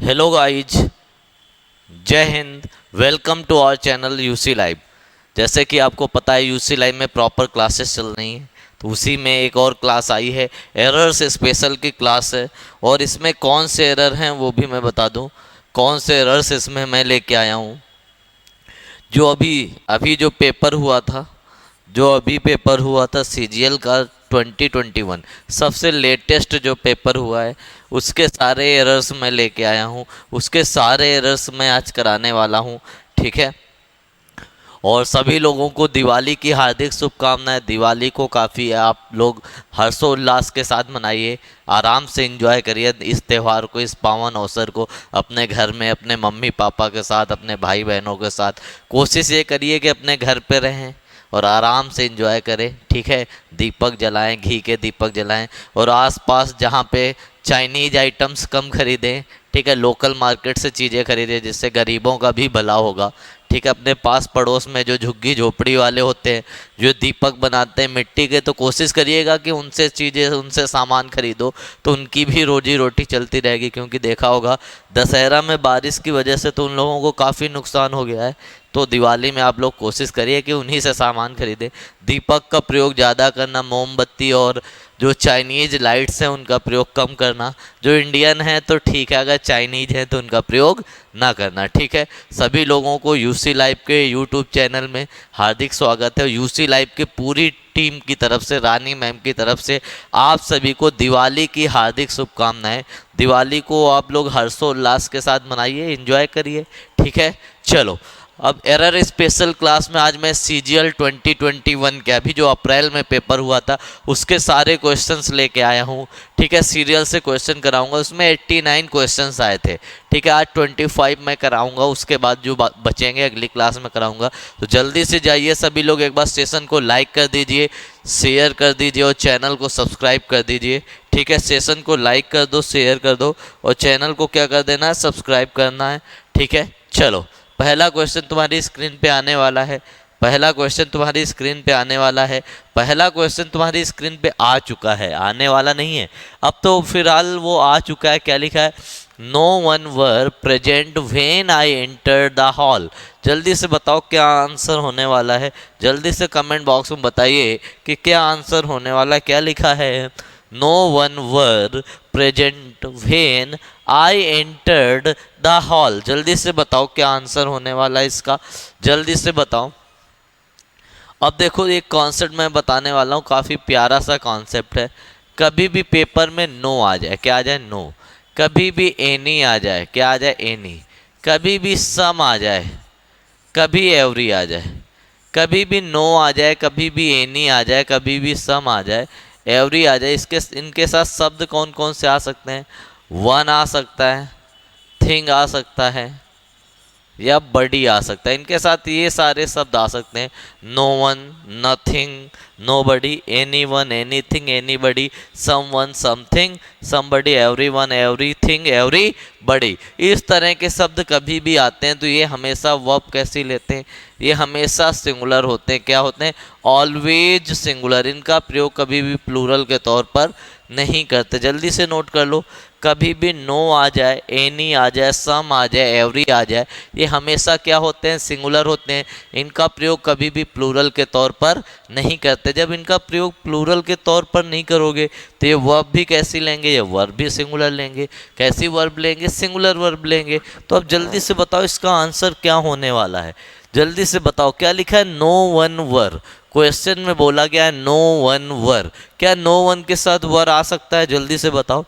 Hello guys, जय हिंद। Welcome to our channel UC live. जैसे कि आपको पता है यूसी लाइव में प्रॉपर क्लासेस चल रही हैं, तो उसी में एक और क्लास आई है, एरर्स स्पेशल की क्लास है। और इसमें कौन से एरर हैं वो भी मैं बता दूं, कौन से एरर्स इसमें मैं लेके आया हूं। जो अभी अभी जो पेपर हुआ था जो अभी पेपर हुआ था सीजीएल का 2021, सबसे लेटेस्ट जो पेपर हुआ है उसके सारे एरर्स मैं लेके आया हूँ। उसके सारे एरर्स मैं आज कराने वाला हूँ, ठीक है। और सभी लोगों को दिवाली की हार्दिक शुभकामनाएं। दिवाली को काफ़ी आप लोग हर्षोल्लास के साथ मनाइए, आराम से एंजॉय करिए इस त्यौहार को, इस पावन अवसर को अपने घर में अपने मम्मी पापा के साथ, अपने भाई बहनों के साथ। कोशिश ये करिए कि अपने घर पे रहें और आराम से एंजॉय करें, ठीक है। दीपक जलाएं, घी के दीपक जलाएं। और आसपास जहाँ पे चाइनीज आइटम्स कम खरीदें, ठीक है। लोकल मार्केट से चीज़ें खरीदें जिससे गरीबों का भी भला होगा, ठीक है। अपने पास पड़ोस में जो झुग्गी झोपड़ी वाले होते हैं, जो दीपक बनाते हैं मिट्टी के, तो कोशिश करिएगा कि उनसे चीज़ें, उनसे सामान खरीदो, तो उनकी भी रोजी रोटी चलती रहेगी। क्योंकि देखा होगा दशहरा में बारिश की वजह से तो उन लोगों को काफ़ी नुकसान हो गया है। तो दिवाली में आप लोग कोशिश करिए कि उन्हीं से सामान खरीदें। दीपक का प्रयोग ज़्यादा करना, मोमबत्ती और जो चाइनीज लाइट्स हैं उनका प्रयोग कम करना। जो इंडियन है तो ठीक है, अगर चाइनीज है तो उनका प्रयोग ना करना, ठीक है। सभी लोगों को यूसी लाइव के यूट्यूब चैनल में हार्दिक स्वागत है। यूसी लाइव की पूरी टीम की तरफ से, रानी मैम की तरफ से आप सभी को दिवाली की हार्दिक शुभकामनाएं। दिवाली को आप लोग हर्षोल्लास के साथ मनाइए, एंजॉय करिए, ठीक है। चलो, अब एरर स्पेशल क्लास में आज मैं सीजीएल 2021 के अभी जो अप्रैल में पेपर हुआ था उसके सारे क्वेश्चंस लेके आया हूँ, ठीक है। सीरियल से क्वेश्चन कराऊंगा, उसमें 89 क्वेश्चंस आए थे, ठीक है। आज 25 मैं कराऊंगा, उसके बाद जो बचेंगे अगली क्लास में कराऊंगा। तो जल्दी से जाइए सभी लोग, एक बार सेशन को लाइक कर दीजिए, शेयर कर दीजिए और चैनल को सब्सक्राइब कर दीजिए, ठीक है। सेशन को लाइक कर दो, शेयर कर दो और चैनल को क्या कर देना है, सब्सक्राइब करना है, ठीक है। चलो, पहला क्वेश्चन तुम्हारी स्क्रीन पे आने वाला है। पहला क्वेश्चन तुम्हारी स्क्रीन पे आने वाला है। पहला क्वेश्चन तुम्हारी स्क्रीन पे आ चुका है, आने वाला नहीं है। अब तो फिलहाल वो आ चुका है। क्या लिखा है? No one were present when I enter the hall. जल्दी से बताओ क्या आंसर होने वाला है। जल्दी से कमेंट बॉक्स में बताइए कि क्या आंसर होने वाला है। क्या लिखा है? No one were present when I entered the hall. जल्दी से बताओ क्या आंसर होने वाला है इसका, जल्दी से बताओ। अब देखो, एक कॉन्सेप्ट मैं बताने वाला हूँ, काफ़ी प्यारा सा कॉन्सेप्ट है। कभी भी पेपर में नो आ जाए, क्या आ जाए? नो। कभी भी एनी आ जाए, क्या आ जाए? एनी। कभी भी सम आ जाए, कभी एवरी आ जाए। कभी भी नो आ जाए, कभी भी एनी आ जाए, कभी भी सम आ जाए, एवरी आ जाए। इसके इनके साथ शब्द कौन कौन से आ सकते हैं? वन आ सकता है, थिंग आ सकता है या बडी आ सकता है। इनके साथ ये सारे शब्द आ सकते हैं। No one, nothing, nobody, anyone, anything, anybody, someone, something, somebody, everyone, everything, everybody. इस तरह के शब्द कभी भी आते हैं तो ये हमेशा वर्ब कैसी लेते हैं? ये हमेशा सिंगुलर होते हैं। क्या होते हैं? Always singular. इनका प्रयोग कभी भी प्लूरल के तौर पर नहीं करते। जल्दी से नोट कर लो। कभी भी नो आ जाए, एनी आ जाए, सम आ जाए, एवरी आ जाए, ये हमेशा क्या होते हैं? सिंगुलर होते हैं। इनका प्रयोग कभी भी प्लूरल के तौर पर नहीं करते। जब इनका प्रयोग प्लूरल के तौर पर नहीं करोगे तो ये वर्ब भी कैसी लेंगे? ये वर्ब भी सिंगुलर लेंगे। कैसी वर्ब लेंगे? सिंगुलर वर्ब लेंगे। तो अब जल्दी से बताओ इसका आंसर क्या होने वाला है। जल्दी से बताओ क्या लिखा है? नो वन वर। क्वेश्चन में बोला गया है नो वन वर। क्या नो वन के साथ वर आ सकता है? जल्दी से बताओ।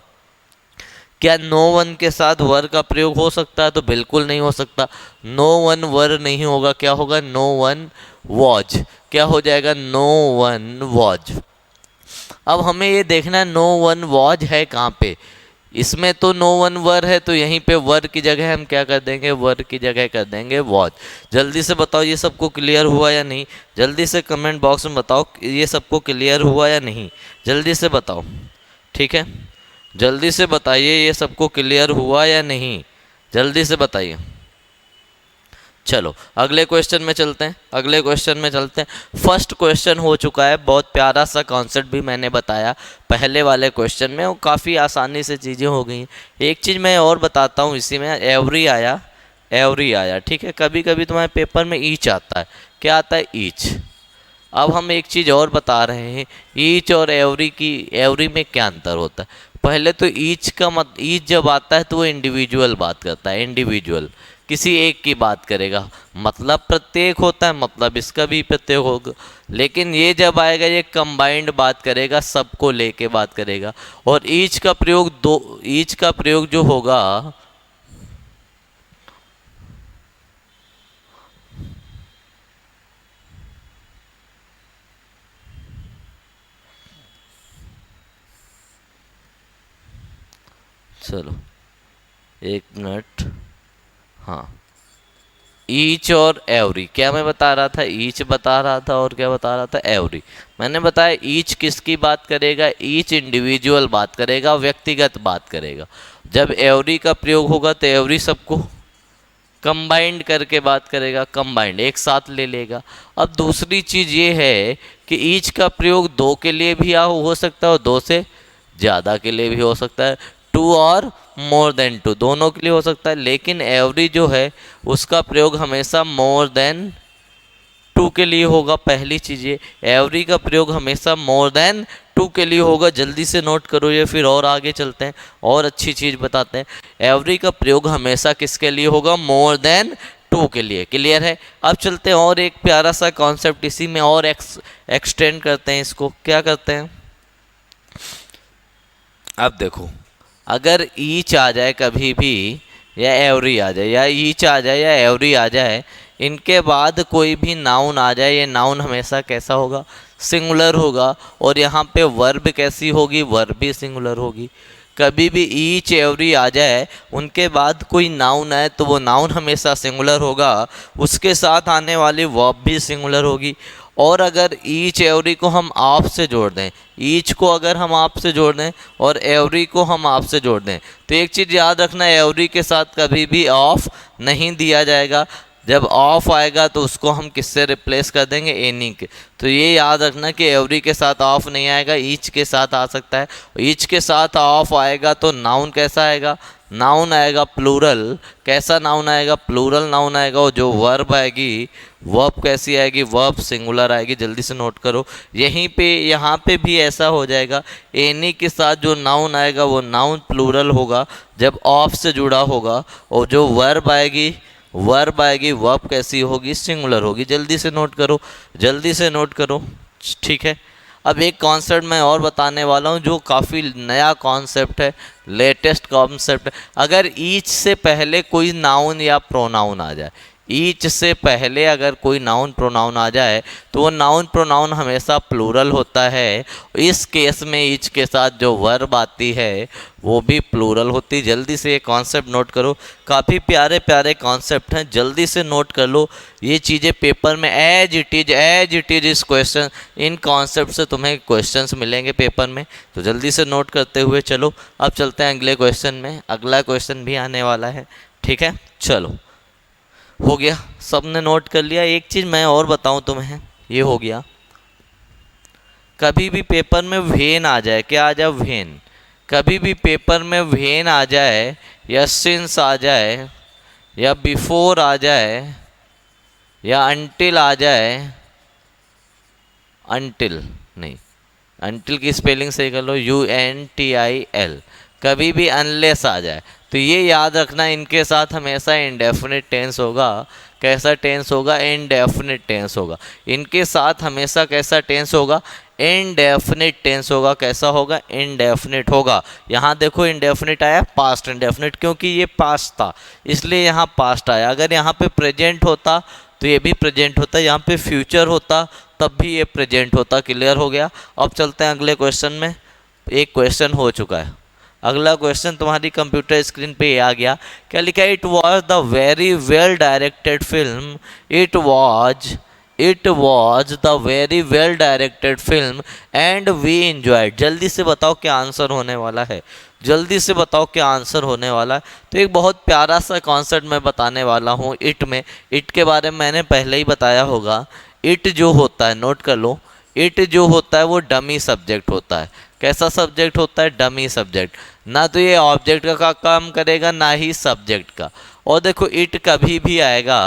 क्या नो वन के साथ वर का प्रयोग हो सकता है? तो बिल्कुल नहीं हो सकता। नो वन वर नहीं होगा। क्या होगा? No one was. क्या हो जाएगा? No one was. अब हमें ये देखना है नो वन वॉज है कहाँ पे। इसमें तो नो वन वर है, तो यहीं पे वर की जगह हम क्या कर देंगे? वर की जगह कर देंगे वॉज। जल्दी से बताओ ये सबको क्लियर हुआ या नहीं। जल्दी से कमेंट बॉक्स में बताओ ये सबको क्लियर हुआ या नहीं। जल्दी से बताओ, ठीक है। जल्दी से बताइए ये सबको क्लियर हुआ या नहीं। जल्दी से बताइए। चलो अगले क्वेश्चन में चलते हैं, अगले क्वेश्चन में चलते हैं। फर्स्ट क्वेश्चन हो चुका है, बहुत प्यारा सा कॉन्सेप्ट भी मैंने बताया पहले वाले क्वेश्चन में, वो काफ़ी आसानी से चीज़ें हो गई। एक चीज़ मैं और बताता हूँ इसी में, एवरी आया, एवरी आया, ठीक है। कभी कभी तुम्हारे पेपर में ईच आता है, क्या आता है, ईच। अब हम एक चीज़ और बता रहे हैं, ईच और एवरी की, एवरी में क्या अंतर होता है। पहले तो ईच का ईच जब आता है तो वो इंडिविजुअल बात करता है, इंडिविजुअल किसी एक की बात करेगा, मतलब प्रत्येक होता है, मतलब इसका भी प्रत्येक होगा। लेकिन ये जब आएगा ये कंबाइंड बात करेगा, सबको लेके बात करेगा। और ईच का प्रयोग दो, ईच का प्रयोग जो होगा, चलो एक मिनट, हाँ, ईच और एवरी, क्या मैं बता रहा था, ईच बता रहा था और क्या बता रहा था, एवरी। मैंने बताया ईच किसकी बात करेगा, ईच इंडिविजुअल बात करेगा, व्यक्तिगत बात करेगा। जब एवरी का प्रयोग होगा तो एवरी सबको कंबाइंड करके बात करेगा, कंबाइंड एक साथ ले लेगा। अब दूसरी चीज़ ये है कि ईच का प्रयोग दो के लिए भी हो सकता है और दो से ज़्यादा के लिए भी हो सकता है, टू और मोर देन टू, दोनों के लिए हो सकता है। लेकिन एवरी जो है उसका प्रयोग हमेशा मोर देन टू के लिए होगा। पहली चीज़ ये, एवरी का प्रयोग हमेशा मोर देन टू के लिए होगा। जल्दी से नोट करो ये, फिर और आगे चलते हैं और अच्छी चीज़ बताते हैं। एवरी का प्रयोग हमेशा किसके लिए होगा, मोर देन टू के लिए। क्लियर है। अब चलते हैं और एक प्यारा सा कॉन्सेप्ट इसी में और एक्सटेंड करते हैं इसको। क्या करते हैं, अब देखो, अगर ईच आ जाए कभी भी, या एवरी आ जाए, या ईच आ जाए या एवरी आ जाए, इनके बाद कोई भी नाउन आ जाए, ये नाउन हमेशा कैसा होगा, सिंगुलर होगा। और यहाँ पे वर्ब कैसी होगी, वर्ब भी सिंगुलर होगी। कभी भी ईच एवरी आ जाए, उनके बाद कोई नाउन आए तो वो नाउन हमेशा सिंगुलर होगा, उसके साथ आने वाली वर्ब भी सिंगुलर होगी। और अगर ईच एवरी को हम आप से जोड़ दें, ईच को अगर हम आप से जोड़ दें और एवरी को हम आप से जोड़ दें, तो एक चीज़ याद रखना, एवरी के साथ कभी भी ऑफ नहीं दिया जाएगा। जब ऑफ आएगा तो उसको हम किससे रिप्लेस कर देंगे, एनी के। तो ये याद रखना कि एवरी के साथ ऑफ नहीं आएगा, ईच के साथ आ सकता है। ईच के साथ ऑफ आएगा तो नाउन कैसा आएगा, नाउन आएगा प्लूरल। कैसा नाउन आएगा, प्लूरल नाउन आएगा। और जो वर्ब आएगी, वर्ब कैसी आएगी, वर्ब सिंगुलर आएगी। जल्दी से नोट करो, यहीं पे यहाँ पे भी ऐसा हो जाएगा। एनी के साथ जो नाउन आएगा वो नाउन प्लूरल होगा जब ऑफ से जुड़ा होगा। और जो वर्ब आएगी, वर्ब आएगी, वर्ब कैसी होगी, सिंगुलर होगी। जल्दी से नोट करो, जल्दी से नोट करो, ठीक है। अब एक कॉन्सेप्ट मैं और बताने वाला हूँ जो काफ़ी नया कॉन्सेप्ट है, लेटेस्ट कॉन्सेप्ट है। अगर ईच से पहले कोई नाउन या प्रोनाउन आ जाए, ईच से पहले अगर कोई नाउन प्रोनाउन आ जाए तो वो नाउन प्रोनाउन हमेशा प्लूरल होता है। इस केस में ईच के साथ जो वर्ब आती है वो भी प्लूरल होती है। जल्दी से ये कॉन्सेप्ट नोट करो, काफ़ी प्यारे प्यारे कॉन्सेप्ट हैं, जल्दी से नोट कर लो। ये चीज़ें पेपर में एज इट इज इस क्वेश्चन, इन कॉन्सेप्ट से तुम्हें क्वेश्चंस मिलेंगे पेपर में। तो जल्दी से नोट करते हुए चलो, अब चलते हैं अगले क्वेश्चन में। अगला क्वेश्चन भी आने वाला है, ठीक है। चलो, हो गया, सबने नोट कर लिया। एक चीज़ मैं और बताऊं तुम्हें, ये हो गया। कभी भी पेपर में वेन आ जाए, क्या आ जाए, वेन। कभी भी पेपर में वेन आ जाए, या सिंस आ जाए, या बिफोर आ जाए, या अंटिल आ जाए, अंटिल नहीं, अंटिल की स्पेलिंग सही कर लो, UNTIL। कभी भी अनलेस आ जाए तो ये याद रखना, इनके साथ हमेशा इंडेफिनिट टेंस होगा। कैसा टेंस होगा, इंडेफिनिट टेंस होगा। इनके साथ हमेशा कैसा टेंस होगा, इंडेफिनिट टेंस होगा। कैसा होगा, इंडेफिनिट होगा। यहाँ देखो इंडेफिनिट आया, पास्ट इंडेफिनिट, क्योंकि ये पास्ट था इसलिए यहाँ पास्ट आया। अगर यहाँ पे प्रेजेंट होता तो ये भी प्रेजेंट होता, यहाँ पे फ्यूचर होता तब भी ये प्रेजेंट होता। क्लियर हो गया। अब चलते हैं अगले क्वेश्चन में। एक क्वेश्चन हो चुका है, अगला क्वेश्चन तुम्हारी कंप्यूटर स्क्रीन पे आ गया। क्या लिखा है, it was the very well directed film, it was it was the very well directed film and we enjoyed. जल्दी से बताओ क्या आंसर होने वाला है, जल्दी से बताओ क्या आंसर होने वाला है। तो एक बहुत प्यारा सा कॉन्सेप्ट मैं बताने वाला हूँ इट में। इट के बारे में मैंने पहले ही बताया होगा। इट जो होता है, नोट कर लो, इट जो होता है वो डमी सब्जेक्ट होता है। कैसा सब्जेक्ट होता है? Dummy subject. ना तो ये ऑब्जेक्ट का काम करेगा ना ही सब्जेक्ट का। और देखो इट कभी भी आएगा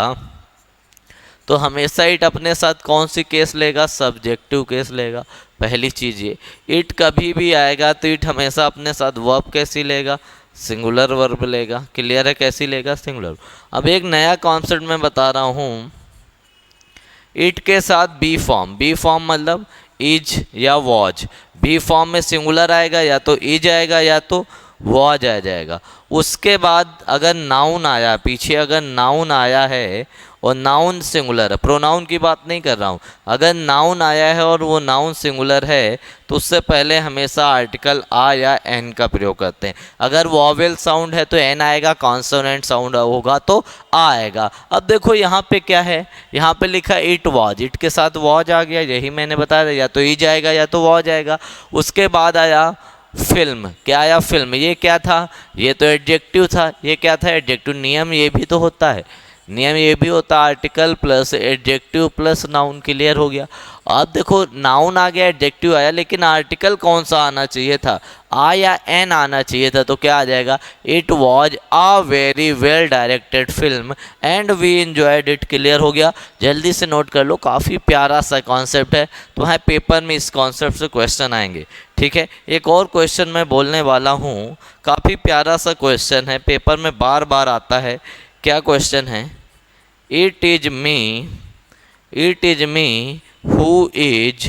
तो हमेशा इट अपने साथ कौन सी केस लेगा? सब्जेक्टिव केस लेगा। पहली चीज़ ये, इट कभी भी आएगा तो इट हमेशा अपने साथ वर्ब कैसी लेगा? सिंगुलर वर्ब लेगा। क्लियर है? कैसी लेगा? सिंगुलर। अब एक नया कॉन्सेप्ट मैं बता रहा हूँ, इट के साथ बी फॉर्म। बी फॉर्म मतलब इज या वॉज। बी फॉर्म में सिंगुलर आएगा, या तो इज आएगा या तो वॉज आ जाएगा। उसके बाद अगर नाउन आया पीछे, अगर नाउन आया है और नाउन सिंगुलर है, प्रोनाउन की बात नहीं कर रहा हूँ, अगर नाउन आया है और वो नाउन सिंगुलर है तो उससे पहले हमेशा आर्टिकल आ या एन का प्रयोग करते हैं। अगर वॉवेल साउंड है तो एन आएगा, कॉन्सोनेंट साउंड होगा तो आ आएगा। अब देखो यहाँ पे क्या है, यहाँ पे लिखा इट वॉज, इट के साथ वॉज आ गया, यही मैंने बताया, या तो इज आएगा या तो वॉज आएगा। उसके बाद आया फिल्म। क्या आया? फिल्म। ये क्या था? ये तो एडजेक्टिव था। ये क्या था? एडजेक्टिव। नियम ये भी तो होता है, नियम ये भी होता है, article plus adjective plus noun. Clear हो गया? अब देखो नाउन आ गया, एडजेक्टिव आया, लेकिन आर्टिकल कौन सा आना चाहिए था? आ या एन आना चाहिए था। तो क्या आ जाएगा? It was a very well directed film and we enjoyed it. Clear हो गया? जल्दी से नोट कर लो, काफ़ी प्यारा सा कॉन्सेप्ट है। तुम्हारे पेपर में इस कॉन्सेप्ट से क्वेश्चन आएंगे। ठीक है, एक और क्वेश्चन मैं बोलने वाला हूँ, काफ़ी प्यारा सा क्वेश्चन है, पेपर में बार बार आता है। क्या क्वेश्चन है? It is me, it is me who is,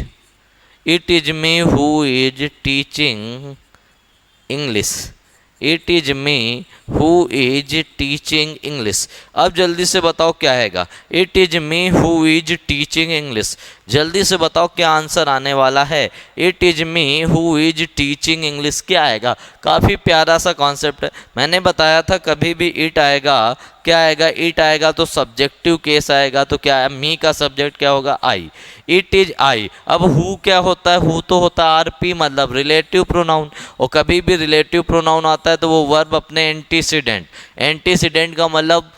it is me who is teaching English. It is me who is teaching English. अब जल्दी से बताओ क्या आएगा? It is me who is teaching English. जल्दी से बताओ क्या आंसर आने वाला है? It is me who is teaching English। क्या आएगा? काफ़ी प्यारा सा कॉन्सेप्ट है। मैंने बताया था कभी भी इट आएगा, क्या आएगा? इट आएगा तो सब्जेक्टिव केस आएगा, तो क्या है? मी का सब्जेक्ट क्या होगा? आई। It is I. अब हु क्या होता है? हु तो होता है आरपी, मतलब रिलेटिव प्रोनाउन। और कभी भी रिलेटिव प्रोनाउन आता है तो वो वर्ब अपने एंटीसीडेंट, एंटीसीडेंट का मतलब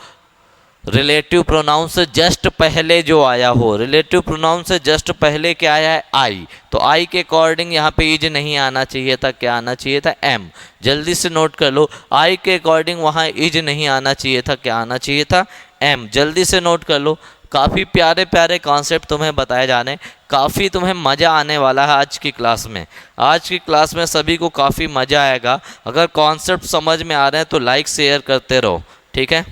रिलेटिव प्रोनाउन से जस्ट पहले जो आया हो। रिलेटिव प्रोनाउन से जस्ट पहले क्या आया है? आई। तो आई के अकॉर्डिंग यहाँ पे इज नहीं आना चाहिए था, क्या आना चाहिए था? एम। जल्दी से नोट कर लो, आई के अकॉर्डिंग वहाँ इज नहीं आना चाहिए था, क्या आना चाहिए था? एम। जल्दी से नोट कर लो। काफ़ी प्यारे प्यारे कॉन्सेप्ट तुम्हें बताए जाने, काफ़ी तुम्हें मज़ा आने वाला है आज की क्लास में। आज की क्लास में सभी को काफ़ी मज़ा आएगा। अगर कॉन्सेप्ट समझ में आ रहे हैं तो लाइक शेयर करते रहो। ठीक है,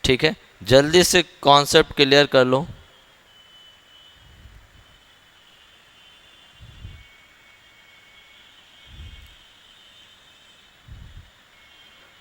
ठीक है, जल्दी से कॉन्सेप्ट क्लियर कर लो।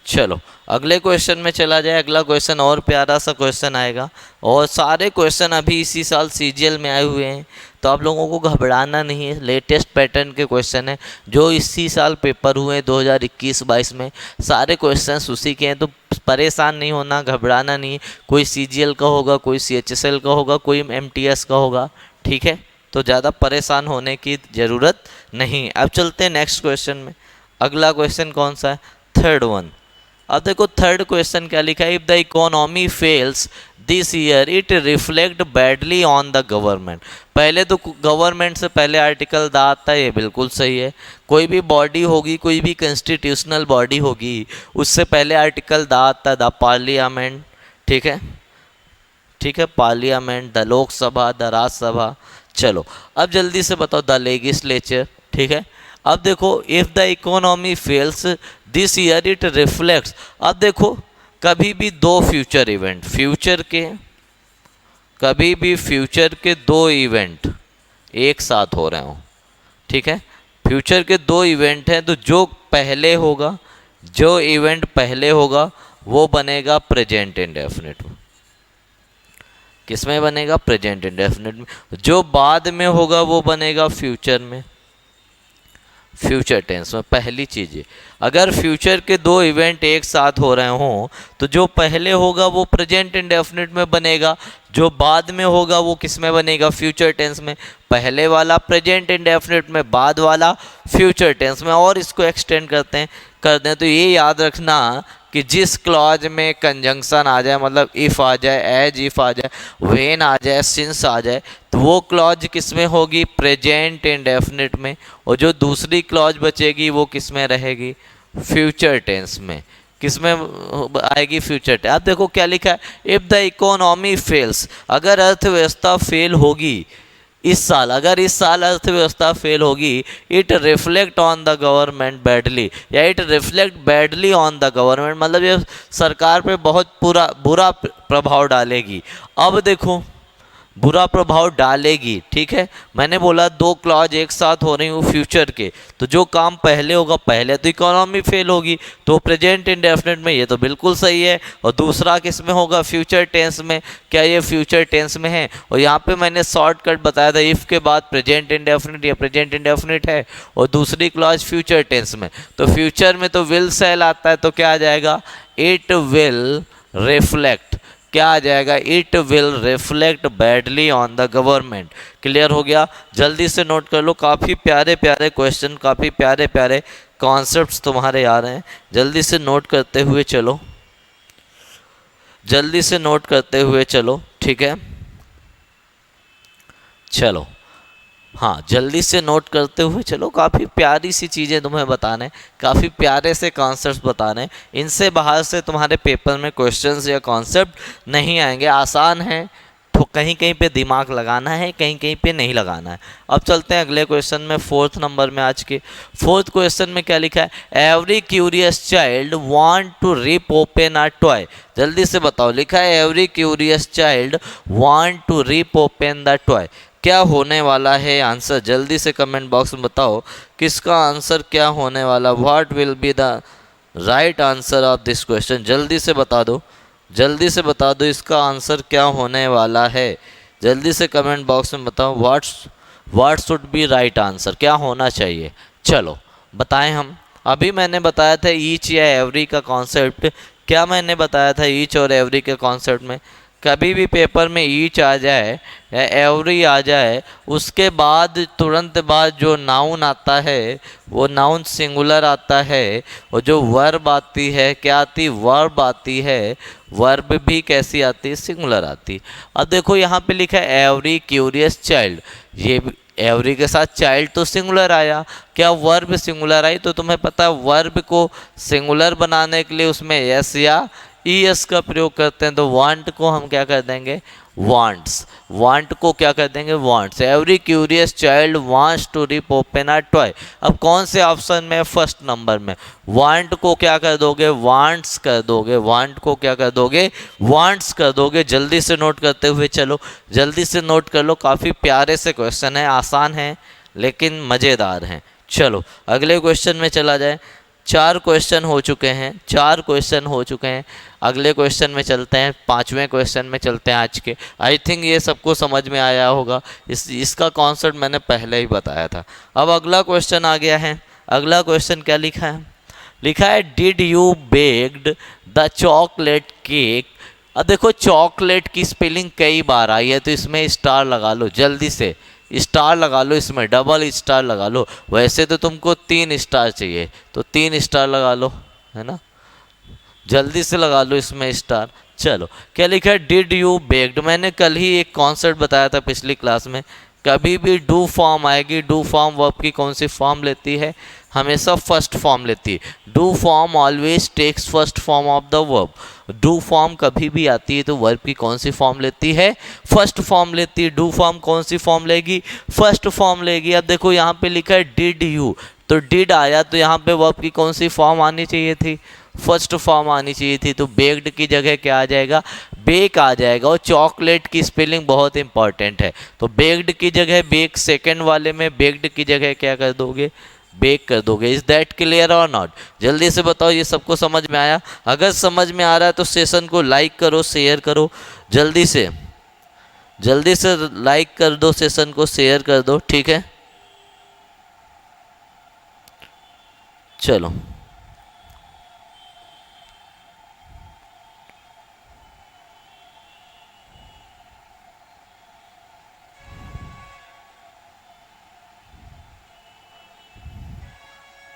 चलो अगले क्वेश्चन में चला जाए। अगला क्वेश्चन और प्यारा सा क्वेश्चन आएगा, और सारे क्वेश्चन अभी इसी साल सीजीएल में आए हुए हैं, तो आप लोगों को घबराना नहीं है। लेटेस्ट पैटर्न के क्वेश्चन है जो इसी साल पेपर हुए हैं 2021-22 में, सारे क्वेश्चन उसी के हैं। तो परेशान नहीं होना, घबराना नहीं। कोई सीजीएल का होगा, कोई सीएचएसएल का होगा, कोई एमटीएस का होगा। ठीक है, तो ज़्यादा परेशान होने की ज़रूरत नहीं। अब चलते हैं नेक्स्ट क्वेश्चन में। अगला क्वेश्चन कौन सा है? Third one. अब देखो थर्ड क्वेश्चन क्या लिखा है? If the economy fails this year it reflect badly on the government. पहले तो गवर्नमेंट से पहले आर्टिकल द आता है, ये बिल्कुल सही है। कोई भी बॉडी होगी, कोई भी कॉन्स्टिट्यूशनल बॉडी होगी, उससे पहले आर्टिकल द आता है, द पार्लियामेंट। ठीक है, ठीक है, parliament, the Lok Sabha, the Rajya Sabha. चलो अब जल्दी से बताओ, द लेजिस्लेचर। ठीक है, अब देखो if the economy fails this year it reflects. अब देखो कभी भी दो फ्यूचर इवेंट, फ्यूचर के कभी भी फ्यूचर के दो इवेंट एक साथ हो रहे हो। ठीक है, फ्यूचर के दो इवेंट हैं, तो जो पहले होगा, जो इवेंट पहले होगा वो बनेगा प्रेजेंट इंडेफिनिट में। किस में बनेगा? प्रेजेंट इंडेफिनिट में। जो बाद में होगा वो बनेगा फ्यूचर में। फ्यूचर टेंस में। पहली चीज़ है, अगर फ्यूचर के दो इवेंट एक साथ हो रहे हों तो जो पहले होगा वो प्रेजेंट इंडेफिनिट में बनेगा, जो बाद में होगा वो किस में बनेगा, फ्यूचर टेंस में। पहले वाला प्रेजेंट इंडेफिनिट में, बाद वाला फ्यूचर टेंस में। और इसको एक्सटेंड कर दें तो ये याद रखना कि जिस क्लॉज में कंजंक्शन आ जाए, मतलब इफ़ आ जाए, एज इफ़ आ जाए, व्हेन आ जाए, सिंस आ जाए, तो वो क्लॉज किस में होगी, प्रेजेंट इंडेफिनिट में। और जो दूसरी क्लॉज बचेगी वो किस में रहेगी, फ्यूचर टेंस में। किस में आएगी, फ्यूचर टेंस। अब देखो क्या लिखा है, इफ़ द इकोनॉमी फेल्स, अगर अर्थव्यवस्था फेल होगी इस साल, अगर इस साल अर्थव्यवस्था फेल होगी, it reflect on the government badly, या it reflect badly on the government, मतलब ये सरकार पे बहुत बुरा प्रभाव डालेगी। अब देखो बुरा प्रभाव डालेगी, ठीक है। मैंने बोला दो क्लॉज एक साथ हो रही हूँ फ्यूचर के, तो जो काम पहले होगा, पहले तो इकोनॉमी फेल होगी तो प्रेजेंट इंडेफिनिट में, ये तो बिल्कुल सही है। और दूसरा किस में होगा, फ्यूचर टेंस में। क्या ये फ्यूचर टेंस में है? और यहाँ पे मैंने शॉर्टकट बताया था, इफ़ के बाद प्रेजेंट इंडेफिनिट या प्रेजेंट इंडेफिनिट है और दूसरी क्लॉज फ्यूचर टेंस में। तो फ्यूचर में तो विल सेल आता है, तो क्या आ जाएगा, इट विल रिफ्लेक्ट। क्या आ जाएगा, it will reflect badly on the government. Clear हो गया? जल्दी से नोट कर लो, काफ़ी प्यारे प्यारे क्वेश्चन, काफ़ी प्यारे प्यारे कॉन्सेप्ट्स तुम्हारे आ रहे हैं। जल्दी से नोट करते हुए चलो, जल्दी से नोट करते हुए चलो, ठीक है। चलो, हाँ, जल्दी से नोट करते हुए चलो। काफ़ी प्यारी सी चीज़ें तुम्हें बताने, काफ़ी प्यारे से कॉन्सेप्ट्स बताने। इनसे बाहर से तुम्हारे पेपर में क्वेश्चंस या कॉन्सेप्ट नहीं आएंगे। आसान है तो कहीं कहीं पे दिमाग लगाना है, कहीं कहीं पे नहीं लगाना है। अब चलते हैं अगले क्वेश्चन में, 4th नंबर में। आज के 4th क्वेश्चन में क्या लिखा है, every curious child want to rip open a toy. जल्दी से बताओ, लिखा है every curious child want to rip open the toy. क्या होने वाला है आंसर? जल्दी से कमेंट बॉक्स में बताओ किसका आंसर क्या होने वाला, what will be the right answer of this question. जल्दी से बता दो, जल्दी से बता दो इसका आंसर क्या होने वाला है। जल्दी से कमेंट बॉक्स में बताओ what should be right answer, क्या होना चाहिए। चलो बताएं हम। अभी मैंने बताया था ईच या एवरी का कॉन्सेप्ट। क्या मैंने बताया था ईच और एवरी के कॉन्सेप्ट में? कभी भी पेपर में ईच आ जाए या एवरी आ जाए, उसके बाद तुरंत बाद जो नाउन आता है वो नाउन सिंगुलर आता है, और जो वर्ब आती है क्या आती, वर्ब आती है। वर्ब भी कैसी आती है, सिंगुलर आती। अब देखो यहाँ पे लिखा है एवरी क्यूरियस चाइल्ड, ये एवरी के साथ चाइल्ड तो सिंगुलर आया। क्या वर्ब सिंगुलर आई? तो तुम्हें पता है वर्ब को सिंगुलर बनाने के लिए उसमें एस या ईएस का प्रयोग करते हैं, तो वांट को हम क्या कर देंगे, वांट्स। वांट को क्या कर देंगे, wants. Every curious child wants to rip open a toy. अब कौन से ऑप्शन में, फर्स्ट नंबर में। वांट को क्या कर दोगे, वांट्स कर दोगे। वांट को क्या कर दोगे, वांट्स कर दोगे। जल्दी से नोट करते हुए चलो, जल्दी से नोट कर लो। काफ़ी प्यारे से क्वेश्चन है, आसान है लेकिन मज़ेदार हैं। चलो अगले क्वेश्चन में चला जाए। 4 क्वेश्चन हो चुके हैं, 4 क्वेश्चन हो चुके हैं। अगले क्वेश्चन में चलते हैं, 5वें क्वेश्चन में चलते हैं आज के। आई थिंक ये सबको समझ में आया होगा, इसका कॉन्सेप्ट मैंने पहले ही बताया था। अब अगला क्वेश्चन आ गया है। अगला क्वेश्चन क्या लिखा है, लिखा है did you baked the chocolate cake. अब देखो चॉकलेट की स्पेलिंग कई बार आई है तो इसमें स्टार लगा लो, जल्दी से स्टार लगा लो, इसमें डबल स्टार लगा लो। वैसे तो तुमको 3 स्टार चाहिए तो 3 स्टार लगा लो, है ना, जल्दी से लगा लो इसमें स्टार। चलो क्या लिखा है, डिड यू बेक्ड। मैंने कल ही एक कॉन्सेप्ट बताया था पिछली क्लास में, कभी भी डू फॉर्म आएगी, डू फॉर्म वर्ब की कौन सी फॉर्म लेती है, हमेशा फर्स्ट फॉर्म लेती है। Do form always takes first form of the verb. Do form कभी भी आती है तो वर्ब की कौन सी फॉर्म लेती है, फर्स्ट फॉर्म लेती है। डू फॉर्म कौन सी फॉर्म लेगी, फर्स्ट फॉर्म लेगी। अब देखो यहाँ पे लिखा है डिड यू, तो डिड आया तो यहाँ पे वर्ब की कौन सी फॉर्म आनी चाहिए थी, फर्स्ट फॉर्म आनी चाहिए थी। तो बेक्ड की जगह क्या आ जाएगा, बेक आ जाएगा। और चॉकलेट की स्पेलिंग बहुत इंपॉर्टेंट है, तो बेक्ड की जगह बेक, सेकंड वाले में बेक्ड की जगह क्या कर दोगे, बेक कर दोगे। इज दैट क्लियर और नॉट? जल्दी से बताओ ये सबको समझ में आया? अगर समझ में आ रहा है तो सेशन को लाइक करो, शेयर करो, जल्दी से लाइक कर दो, सेशन को शेयर कर दो, ठीक है। चलो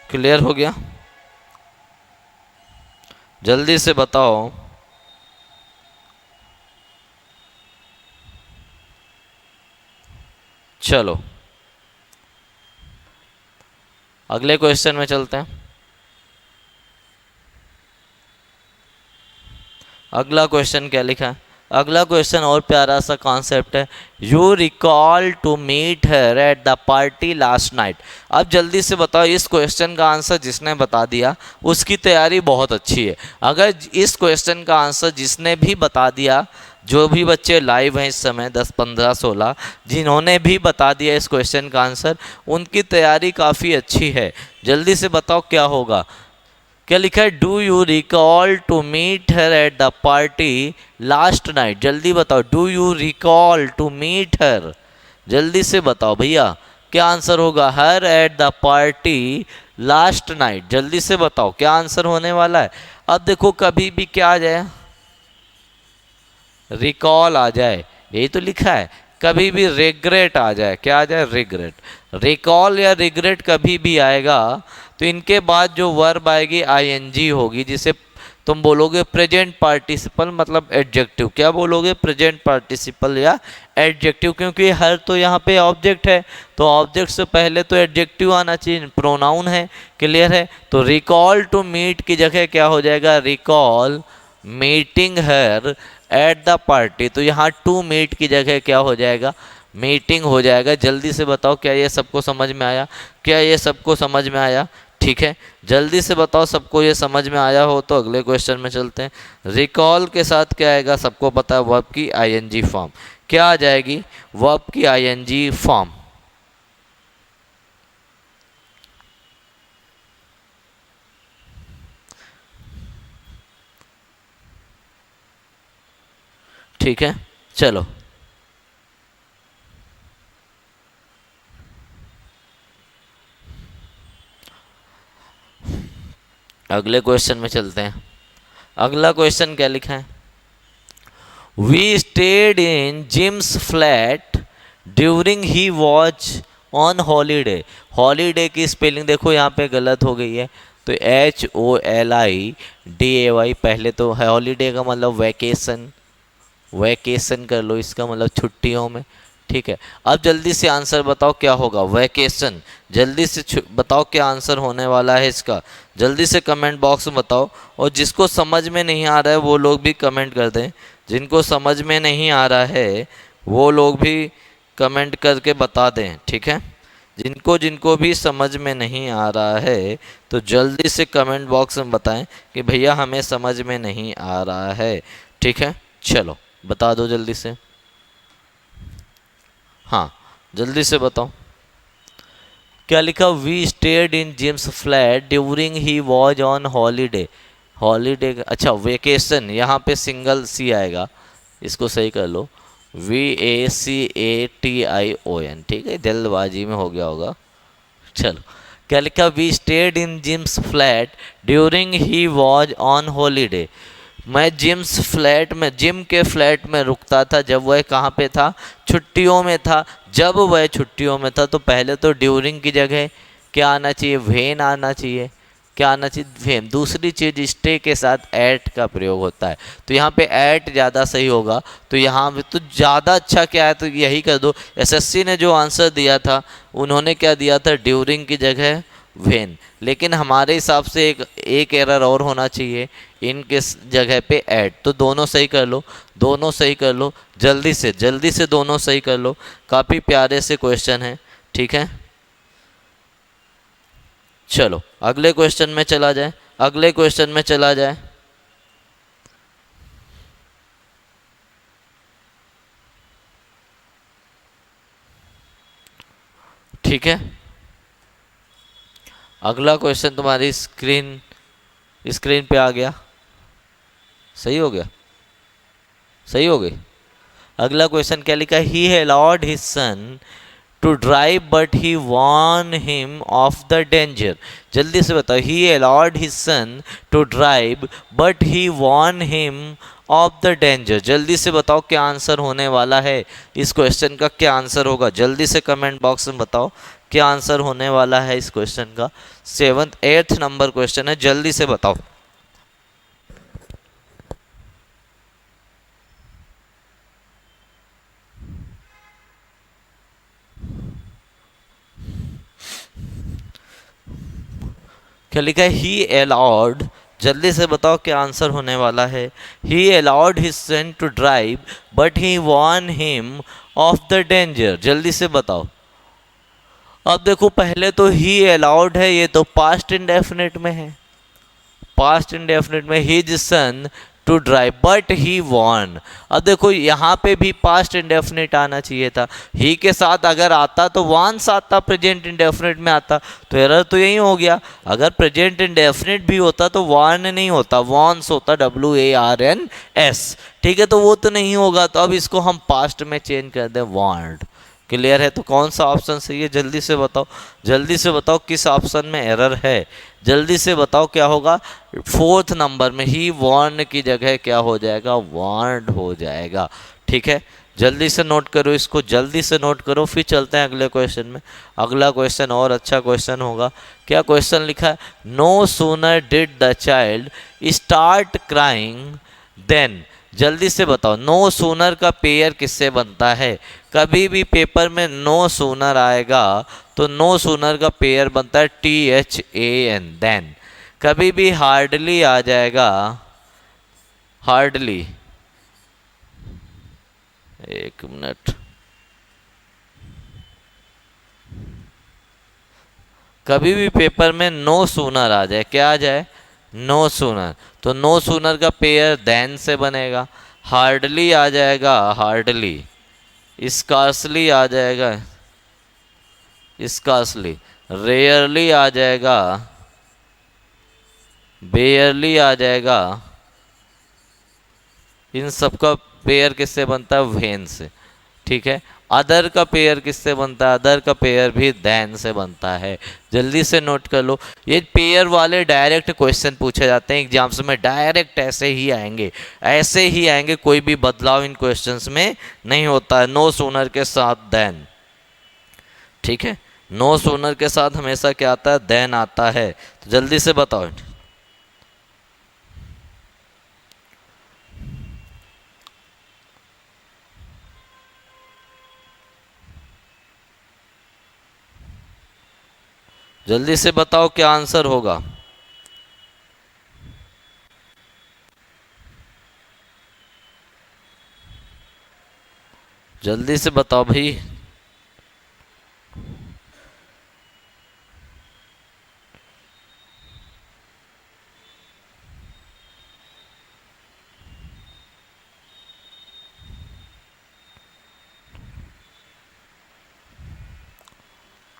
क्लियर हो गया? जल्दी से बताओ। चलो अगले क्वेश्चन में चलते हैं। अगला क्वेश्चन क्या लिखा है? अगला क्वेश्चन और प्यारा सा कॉन्सेप्ट है। You recall to meet her at the party last night. अब जल्दी से बताओ, इस क्वेश्चन का आंसर जिसने बता दिया उसकी तैयारी बहुत अच्छी है। अगर इस क्वेश्चन का आंसर जिसने भी बता दिया, जो भी बच्चे लाइव हैं इस समय 10 15 16 जिन्होंने भी बता दिया इस क्वेश्चन का आंसर, उनकी तैयारी काफ़ी अच्छी है। जल्दी से बताओ क्या होगा। क्या लिखा है? Do you recall to meet her at the party last night. जल्दी बताओ, do you recall to meet her. जल्दी से बताओ भैया क्या आंसर होगा। Her at the party last night. जल्दी से बताओ क्या आंसर होने वाला है। अब देखो कभी भी क्या आ जाए, रिकॉल आ जाए, यही तो लिखा है। कभी भी रिग्रेट आ जाए, क्या आ जाए? रिग्रेट। रिकॉल या रिग्रेट कभी भी आएगा तो इनके बाद जो वर्ब आएगी आईएनजी होगी, जिसे तुम बोलोगे प्रेजेंट पार्टिसिपल, मतलब एडजेक्टिव। क्या बोलोगे? प्रेजेंट पार्टिसिपल या एडजेक्टिव, क्योंकि हर तो यहाँ पे ऑब्जेक्ट है, तो ऑब्जेक्ट से पहले तो एडजेक्टिव आना चाहिए, प्रोनाउन है। क्लियर है? तो रिकॉल टू मीट की जगह क्या हो जाएगा? Recall meeting her at the party. तो यहाँ टू मीट की जगह क्या हो जाएगा? मीटिंग हो जाएगा। जल्दी से बताओ क्या ये सबको समझ में आया? क्या ये सबको समझ में आया? ठीक है, जल्दी से बताओ सबको ये समझ में आया हो तो अगले क्वेश्चन में चलते हैं। रिकॉल के साथ क्या आएगा? सबको पता है, वर्ब की आईएनजी फॉर्म। क्या आ जाएगी? वर्ब की आईएनजी फॉर्म। ठीक है, चलो अगले क्वेश्चन में चलते हैं। अगला क्वेश्चन क्या लिखा है? We stayed in Jim's flat during he watch on holiday. Holiday की स्पेलिंग देखो यहाँ पे गलत हो गई है, तो HOLIDAY पहले तो है। हॉलीडे का मतलब वैकेशन, वैकेशन कर लो, इसका मतलब छुट्टियों में। ठीक है, अब जल्दी से आंसर बताओ क्या होगा? वैकेशन। जल्दी से बताओ क्या आंसर होने वाला है इसका। जल्दी से कमेंट बॉक्स में बताओ, और जिसको समझ में नहीं आ रहा है वो लोग भी कमेंट कर दें। जिनको समझ में नहीं आ रहा है वो लोग भी कमेंट करके बता दें। ठीक है, जिनको जिनको भी समझ में नहीं आ रहा है तो जल्दी से कमेंट बॉक्स में बताएं कि भैया हमें समझ में नहीं आ रहा है। ठीक है, चलो बता दो जल्दी से। हाँ, जल्दी से बताओ क्या लिखा? We stayed in Jim's flat during he was on holiday. Holiday, अच्छा वेकेशन, यहाँ पे सिंगल सी आएगा, इसको सही कर लो। VACATION। ठीक है, जल्दबाजी में हो गया होगा। चलो क्या लिखा? We stayed in Jim's flat during he was on holiday. मैं जिम्स फ्लैट में, जिम के फ्लैट में रुकता था जब वह कहाँ पे था? छुट्टियों में था। जब वह छुट्टियों में था तो पहले तो ड्यूरिंग की जगह क्या आना चाहिए? वेन आना चाहिए। क्या आना चाहिए? वेन। दूसरी चीज़ स्टे के साथ एट का प्रयोग होता है, तो यहाँ पे एट ज़्यादा सही होगा। तो यहाँ पे तो ज़्यादा अच्छा क्या है, तो यही कर दो। एसएससी ने जो आंसर दिया था उन्होंने क्या दिया था? ड्यूरिंग की जगह वेन। लेकिन हमारे हिसाब से एक एरर और होना चाहिए, इन के जगह पे ऐड। तो दोनों सही कर लो, दोनों सही कर लो, जल्दी से दोनों सही कर लो। काफ़ी प्यारे से क्वेश्चन है। ठीक है, चलो अगले क्वेश्चन में चला जाए। अगले क्वेश्चन में चला जाए। ठीक है, अगला क्वेश्चन तुम्हारी स्क्रीन पे आ गया। सही हो गया? सही हो गई। अगला क्वेश्चन क्या लिखा है? He allowed his son to drive but he warned him of the danger. जल्दी से बताओ, he allowed his son to drive but he warned him of the danger. जल्दी से बताओ क्या आंसर होने वाला है, इस क्वेश्चन का क्या आंसर होगा, जल्दी से कमेंट बॉक्स में बताओ क्या आंसर होने वाला है इस क्वेश्चन का। 7th 8th नंबर क्वेश्चन है, जल्दी से बताओ। क्या लिखा है, ही अलाउड, जल्दी से बताओ क्या आंसर होने वाला है। He allowed his son to drive but he warned him of the danger. जल्दी से बताओ। अब देखो पहले तो ही अलाउड है, ये तो पास्ट इंडेफिनिट में है, पास्ट इंडेफिनिट में his son to drive but he warned. अब देखो यहाँ पे भी पास्ट इंडेफिनिट आना चाहिए था, ही के साथ अगर आता तो वॉन्स आता, प्रेजेंट इंडेफिनिट में आता, तो एरर तो यही हो गया। अगर प्रेजेंट इंडेफिनिट भी होता तो वॉर्न नहीं होता, वॉन्स होता, WARNS। ठीक है, तो वो तो नहीं होगा, तो अब इसको हम पास्ट में चेंज कर दें, वॉर्न्ड। क्लियर है, तो कौन सा ऑप्शन सही है, जल्दी से बताओ, जल्दी से बताओ किस ऑप्शन में एरर है, जल्दी से बताओ क्या होगा। 4th नंबर में ही वॉर्न की जगह क्या हो जाएगा, वॉर्न्ड हो जाएगा। ठीक है, जल्दी से नोट करो इसको, जल्दी से नोट करो, फिर चलते हैं अगले क्वेश्चन में। अगला क्वेश्चन और अच्छा क्वेश्चन होगा। क्या क्वेश्चन लिखा है, no sooner did the child start crying then. जल्दी से बताओ, नो सूनर का पेयर किससे बनता है। कभी भी पेपर में नो सूनर आएगा तो नो सूनर का पेयर बनता है THAN, देन। कभी भी हार्डली आ जाएगा, हार्डली, एक मिनट, कभी भी पेपर में नो सूनर आ जाए, क्या आ जाए, नो सूनर, तो नो सूनर का पेयर देन से बनेगा। हार्डली आ जाएगा, हार्डली, स्कार्सली आ जाएगा, स्कार्सली, रेयरली आ जाएगा, बेयरली आ जाएगा। इन सब का पेयर किससे बनता है, वेन से। ठीक है, अदर का पेयर किससे बनता है, अदर का पेयर भी देन से बनता है। जल्दी से नोट कर लो, ये पेयर वाले डायरेक्ट क्वेश्चन पूछे जाते हैं एग्जाम्स में, डायरेक्ट ऐसे ही आएंगे, ऐसे ही आएंगे, कोई भी बदलाव इन क्वेश्चंस में नहीं होता है। नो सूनर के साथ देन, ठीक है, नो सूनर के साथ हमेशा क्या आता है, देन आता है। तो जल्दी से बताओ, जल्दी से बताओ क्या आंसर होगा। जल्दी से बताओ भाई।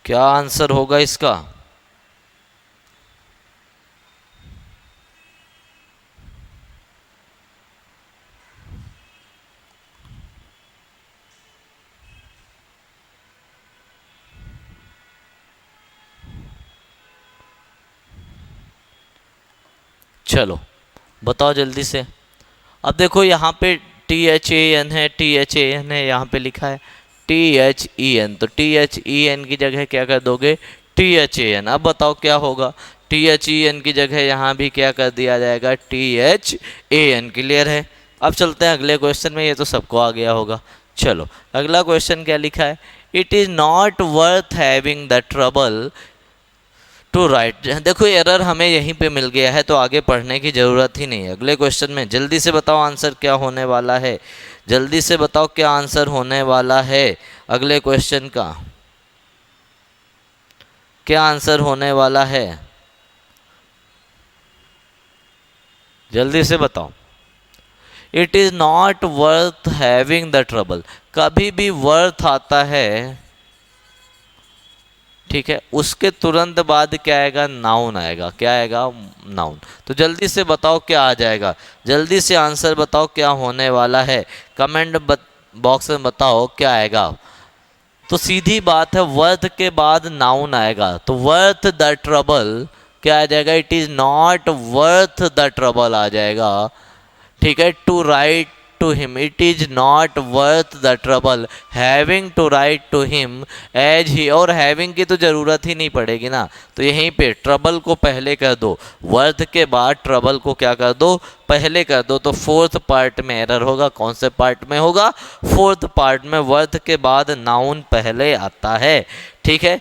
क्या आंसर होगा इसका, चलो बताओ जल्दी से। अब देखो यहाँ पे THAN है, THAN है, यहाँ पे लिखा है THEN, तो THEN की जगह क्या कर दोगे, THAN। अब बताओ क्या होगा, THEN की जगह यहाँ भी क्या कर दिया जाएगा, THAN। क्लियर है। अब चलते हैं अगले क्वेश्चन में, ये तो सबको आ गया होगा। चलो अगला क्वेश्चन क्या लिखा है, it is not worth having the trouble to write. देखो एरर हमें यहीं पे मिल गया है, तो आगे पढ़ने की ज़रूरत ही नहीं है। अगले क्वेश्चन में जल्दी से बताओ आंसर क्या होने वाला है, जल्दी से बताओ क्या आंसर होने वाला है अगले क्वेश्चन का, क्या आंसर होने वाला है, जल्दी से बताओ। It is not worth having the trouble, कभी भी वर्थ आता है, ठीक है, उसके तुरंत बाद क्या आएगा, नाउन आएगा, क्या आएगा, नाउन। तो जल्दी से बताओ क्या आ जाएगा, जल्दी से आंसर बताओ क्या होने वाला है, कमेंट बॉक्स में बताओ क्या आएगा। तो सीधी बात है वर्थ के बाद नाउन आएगा, तो वर्थ द ट्रबल क्या आ जाएगा, it is not worth the trouble आ जाएगा। ठीक है, to write to him, it is not worth the trouble having to write to him as he, और हैविंग की तो जरूरत ही नहीं पड़ेगी ना, तो यहीं पे ट्रबल को पहले कर दो, वर्थ के बाद ट्रबल को क्या कर दो, पहले कर दो। तो फोर्थ पार्ट में एरर होगा, कौन से पार्ट में होगा, फोर्थ पार्ट में वर्थ के बाद नाउन पहले आता है। ठीक है,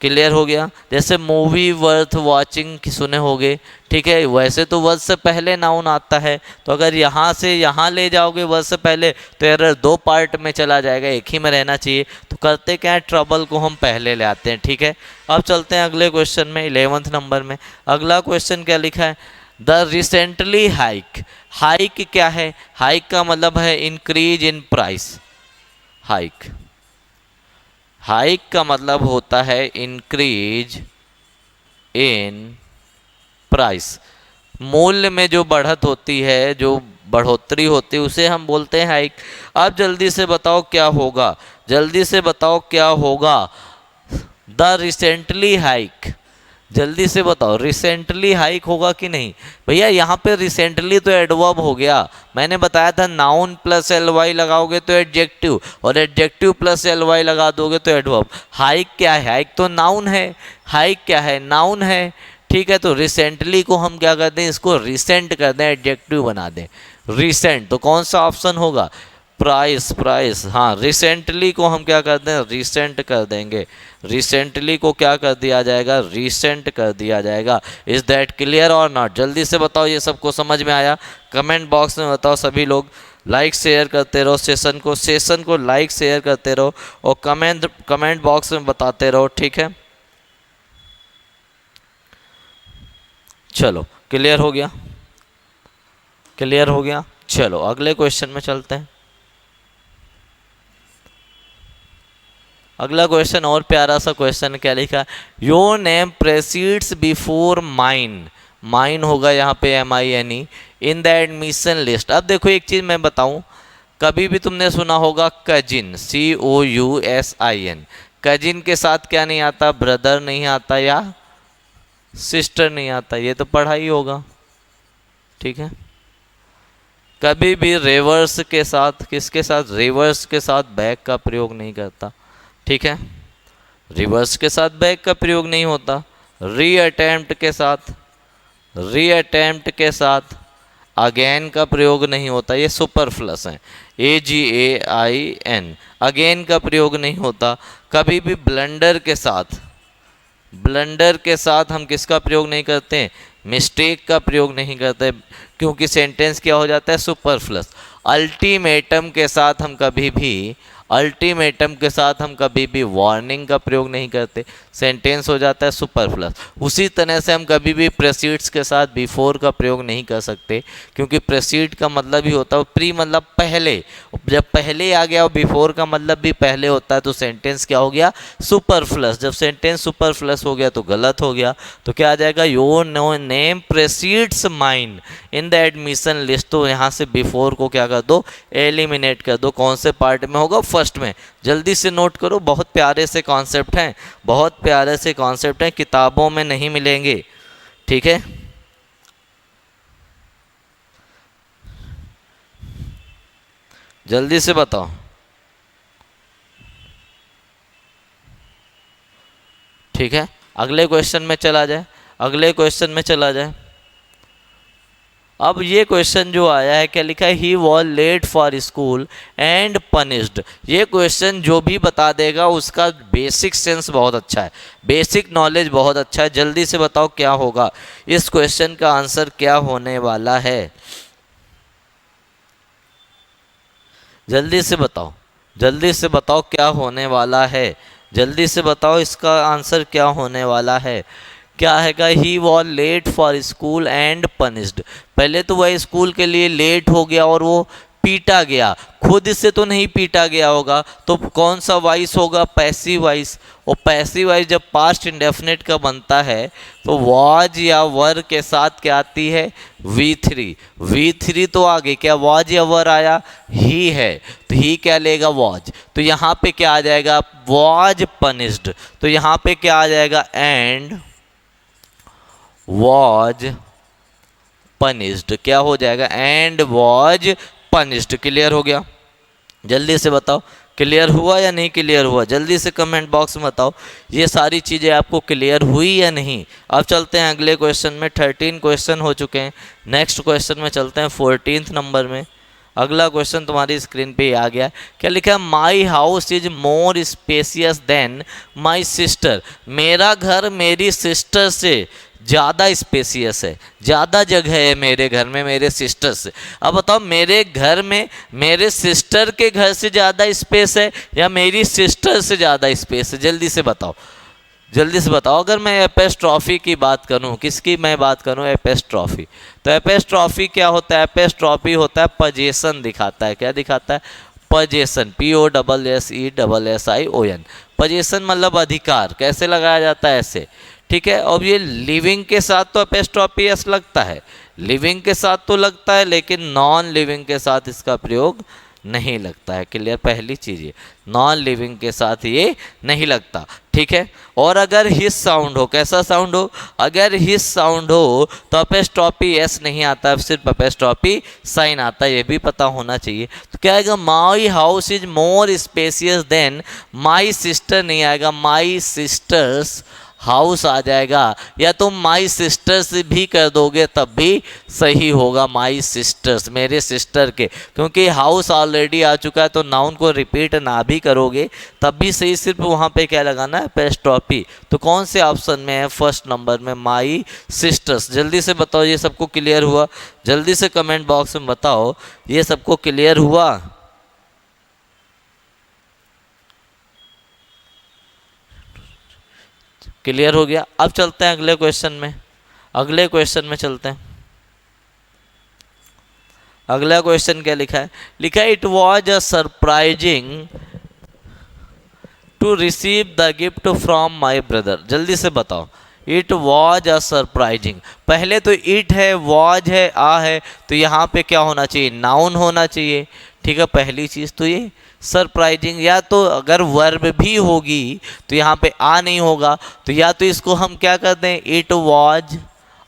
क्लियर हो गया। जैसे मूवी वर्थ वॉचिंग की सुने होगे, ठीक है, वैसे तो वर्थ से पहले नाउन आता है, तो अगर यहाँ से यहाँ ले जाओगे वर्थ से पहले तो एरर दो पार्ट में चला जाएगा, एक ही में रहना चाहिए। तो करते क्या है, ट्रबल को हम पहले ले आते हैं। ठीक है, अब चलते हैं अगले क्वेश्चन में, 11th नंबर में। अगला क्वेश्चन क्या लिखा है, द रिसेंटली हाइक। हाइक क्या है, हाइक का मतलब है increase in price. Hike, hike का मतलब होता है इंक्रीज इन प्राइस, मूल्य में जो बढ़त होती है, जो बढ़ोतरी होती है उसे हम बोलते हैं हाइक। अब जल्दी से बताओ क्या होगा, जल्दी से बताओ क्या होगा, द रिसेंटली हाइक, जल्दी से बताओ रिसेंटली हाइक होगा कि नहीं। भैया यहाँ पे रिसेंटली तो एडवर्ब हो गया, मैंने बताया था नाउन प्लस एल वाई लगाओगे तो एडजेक्टिव, और एडजेक्टिव प्लस एल वाई लगा दोगे तो एडवर्ब। हाइक क्या है, हाइक तो नाउन है, हाइक क्या है, नाउन है। ठीक है, तो रिसेंटली को हम क्या कर दें, इसको रिसेंट कर दें, एडजेक्टिव बना दें रिसेंट, तो कौन सा ऑप्शन होगा, प्राइस, प्राइस। हाँ, रिसेंटली को हम क्या कर दें, रिसेंट कर देंगे, रिसेंटली को क्या कर दिया जाएगा, रिसेंट कर दिया जाएगा। इज दैट क्लियर और नॉट, जल्दी से बताओ ये सबको समझ में आया, कमेंट बॉक्स में बताओ। सभी लोग लाइक शेयर करते रहो सेशन को लाइक शेयर करते रहो, और कमेंट बॉक्स में बताते रहो। ठीक है, चलो क्लियर हो गया, क्लियर हो गया। चलो अगले क्वेश्चन में चलते हैं। अगला क्वेश्चन और प्यारा सा क्वेश्चन, क्या लिखा, your name precedes before mine, mine होगा यहाँ पे MINE, in the admission list. अब देखो एक चीज़ मैं बताऊँ, कभी भी तुमने सुना होगा कजिन, COUSIN, कजिन के साथ क्या नहीं आता, ब्रदर नहीं आता या सिस्टर नहीं आता, ये तो पढ़ा ही होगा। ठीक है, कभी भी रिवर्स के साथ, किसके साथ, रिवर्स के साथ बैक का प्रयोग नहीं करता। ठीक है, रिवर्स के साथ बैक का प्रयोग नहीं होता। रीअटेम्प्ट के साथ, रीअटेम्प्ट के साथ अगेन का प्रयोग नहीं होता, ये सुपरफ्लस है, AGAIN, अगेन का प्रयोग नहीं होता। कभी भी ब्लंडर के साथ, ब्लंडर के साथ हम किसका प्रयोग नहीं करते, मिस्टेक का प्रयोग नहीं करते, क्योंकि सेंटेंस क्या हो जाता है, सुपरफ्लस। अल्टीमेटम के साथ हम कभी भी, अल्टीमेटम के साथ हम कभी भी वार्निंग का प्रयोग नहीं करते, सेंटेंस हो जाता है सुपरफ्लस। उसी तरह से हम कभी भी प्रेसीड्स के साथ बिफोर का प्रयोग नहीं कर सकते, क्योंकि प्रेसीड का मतलब ही होता है प्री, मतलब पहले, जब पहले आ गया और बिफोर का मतलब भी पहले होता है, तो सेंटेंस क्या हो गया, सुपरफ्लस। जब सेंटेंस सुपरफ्लस हो गया तो गलत हो गया, तो क्या आ जाएगा, your name precedes mine in the admission list. तो यहाँ से बिफोर को क्या कर दो, एलिमिनेट कर दो। कौन से पार्ट में होगा, फर्स्ट में। जल्दी से नोट करो, बहुत प्यारे से कॉन्सेप्ट हैं, बहुत प्यारे से कॉन्सेप्ट हैं, किताबों में नहीं मिलेंगे। ठीक है, जल्दी से बताओ। ठीक है, अगले क्वेश्चन में चला जाए, अगले क्वेश्चन में चला जाए। अब ये क्वेश्चन जो आया है, क्या लिखा है, he was late for school and punished. ये क्वेश्चन जो भी बता देगा उसका बेसिक सेंस बहुत अच्छा है, बेसिक नॉलेज बहुत अच्छा है। जल्दी से बताओ क्या होगा, इस क्वेश्चन का आंसर क्या होने वाला है, जल्दी से बताओ, जल्दी से बताओ क्या होने वाला है, जल्दी से बताओ इसका आंसर क्या होने वाला है। क्या हैगा, he was late for school and punished. पहले तो वह स्कूल के लिए लेट हो गया और वो पीटा गया, खुद से तो नहीं पीटा गया होगा, तो कौन सा वॉइस होगा? Passive voice. और पैसिव वॉइस जब पास्ट इंडेफिनिट का बनता है तो वॉज या वर के साथ क्या आती है? V3। V3 तो आगे क्या वॉज या वर आया? ही है, तो ही क्या लेगा? वॉज। तो यहाँ पे क्या आ जाएगा? Was punished. तो यहाँ पे क्या आ जाएगा? And was punished. क्या हो जाएगा? And was punished. क्लियर हो गया? जल्दी से बताओ क्लियर हुआ या नहीं क्लियर हुआ? जल्दी से कमेंट बॉक्स में बताओ ये सारी चीज़ें आपको क्लियर हुई या नहीं। अब चलते हैं अगले क्वेश्चन में। 13 क्वेश्चन हो चुके हैं। नेक्स्ट क्वेश्चन में चलते हैं 14th नंबर में। अगला क्वेश्चन तुम्हारी स्क्रीन पे आ गया। क्या लिखा है? My house is more spacious than my sister. मेरा घर मेरी सिस्टर से ज़्यादा स्पेसियस है, ज़्यादा जगह है मेरे घर में मेरे सिस्टर से। अब बताओ मेरे घर में मेरे सिस्टर के घर से ज़्यादा स्पेस है या मेरी सिस्टर से ज़्यादा स्पेस है? जल्दी से बताओ, जल्दी से बताओ। अगर मैं एपेस्ट्रॉफी की बात करूं, किसकी मैं बात करूं? एपेस्ट्रॉफी। तो एपेस्ट्रॉफी क्या होता है? एपेस्ट्रॉफी होता है पोजीशन दिखाता है। क्या दिखाता है? पोजीशन। POSSESSION। पोजीशन मतलब अधिकार। कैसे लगाया जाता है? ऐसे, ठीक है। अब ये लिविंग के साथ तो एपेस्ट्रॉफी एस लगता है, लिविंग के साथ तो लगता है, लेकिन नॉन लिविंग के साथ इसका प्रयोग नहीं लगता है। क्लियर? पहली चीज़ ये, नॉन लिविंग के साथ ये नहीं लगता, ठीक है। और अगर हिस साउंड हो, कैसा साउंड हो? अगर हिस साउंड हो तो अपेस्ट्रॉफी एस नहीं आता है, सिर्फ अपेस्ट्रॉफी साइन आता है, ये भी पता होना चाहिए। तो क्या आएगा? My house is more spacious than my sister नहीं आएगा, माई सिस्टर्स हाउस आ जाएगा। या तुम माई सिस्टर्स भी कर दोगे तब भी सही होगा, माई सिस्टर्स, मेरे सिस्टर के, क्योंकि हाउस ऑलरेडी आ चुका है तो नाउन को रिपीट ना भी करोगे तब भी सही, सिर्फ वहाँ पे क्या लगाना है? एपेस्ट्रॉफी। तो कौन से ऑप्शन में है? फर्स्ट नंबर में, माई सिस्टर्स। जल्दी से बताओ ये सबको क्लियर हुआ? जल्दी से कमेंट बॉक्स में बताओ ये सबको क्लियर हुआ? क्लियर हो गया? अब चलते हैं अगले क्वेश्चन में। अगले क्वेश्चन में चलते हैं। अगला क्वेश्चन क्या लिखा है? लिखा है it was a surprising to receive the gift from my brother. जल्दी से बताओ। It was a surprising. पहले तो इट है, वॉज है, आ है, तो यहाँ पे क्या होना चाहिए? नाउन होना चाहिए, ठीक है। पहली चीज़ तो ये सरप्राइजिंग, या तो अगर वर्ब भी होगी तो यहाँ पे आ नहीं होगा, तो या तो इसको हम क्या कर दें? इट वॉज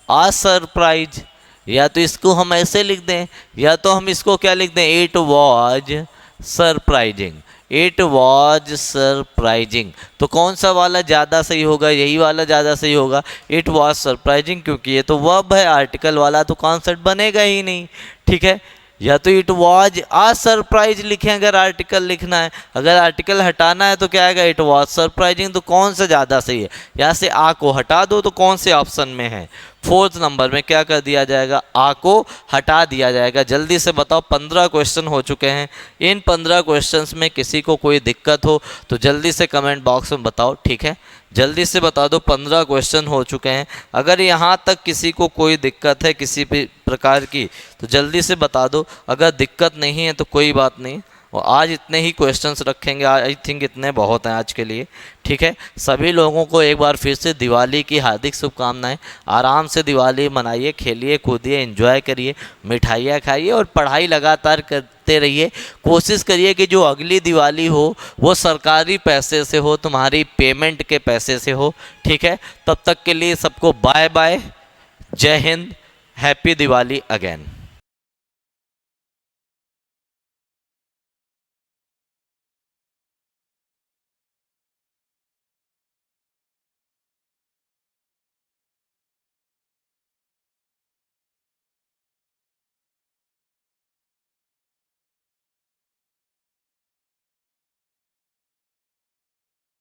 आ सरप्राइज, या तो इसको हम ऐसे लिख दें, या तो हम इसको क्या लिख दें? It was surprising. It was surprising. तो कौन सा वाला ज़्यादा सही होगा? यही वाला ज़्यादा सही होगा, इट वॉज सरप्राइजिंग, क्योंकि ये तो वर्ब है, आर्टिकल वाला तो कॉन्सेप्ट बनेगा ही नहीं, ठीक है। या तो इट वॉज आ सरप्राइज लिखें अगर आर्टिकल लिखना है, अगर आर्टिकल हटाना है तो क्या आएगा? It was surprising. तो कौन सा ज़्यादा सही है? यहाँ से आ को हटा दो तो कौन से ऑप्शन में है? फोर्थ नंबर में क्या कर दिया जाएगा? आ को हटा दिया जाएगा। जल्दी से बताओ। 15 क्वेश्चन हो चुके हैं। इन 15 क्वेश्चंस में किसी को कोई दिक्कत हो तो जल्दी से कमेंट बॉक्स में बताओ, ठीक है। जल्दी से बता दो। 15 क्वेश्चन हो चुके हैं। अगर यहाँ तक किसी को कोई दिक्कत है किसी भी प्रकार की तो जल्दी से बता दो। अगर दिक्कत नहीं है तो कोई बात नहीं, और आज इतने ही क्वेश्चंस रखेंगे। आई थिंक इतने बहुत हैं आज के लिए, ठीक है। सभी लोगों को एक बार फिर से दिवाली की हार्दिक शुभकामनाएं। आराम से दिवाली मनाइए, खेलिए कूदिए, एंजॉय करिए, मिठाइयाँ खाइए और पढ़ाई लगातार करते रहिए। कोशिश करिए कि जो अगली दिवाली हो वो सरकारी पैसे से हो, तुम्हारी पेमेंट के पैसे से हो, ठीक है। तब तक के लिए सबको बाय बाय, जय हिंद, हैप्पी दिवाली अगेन।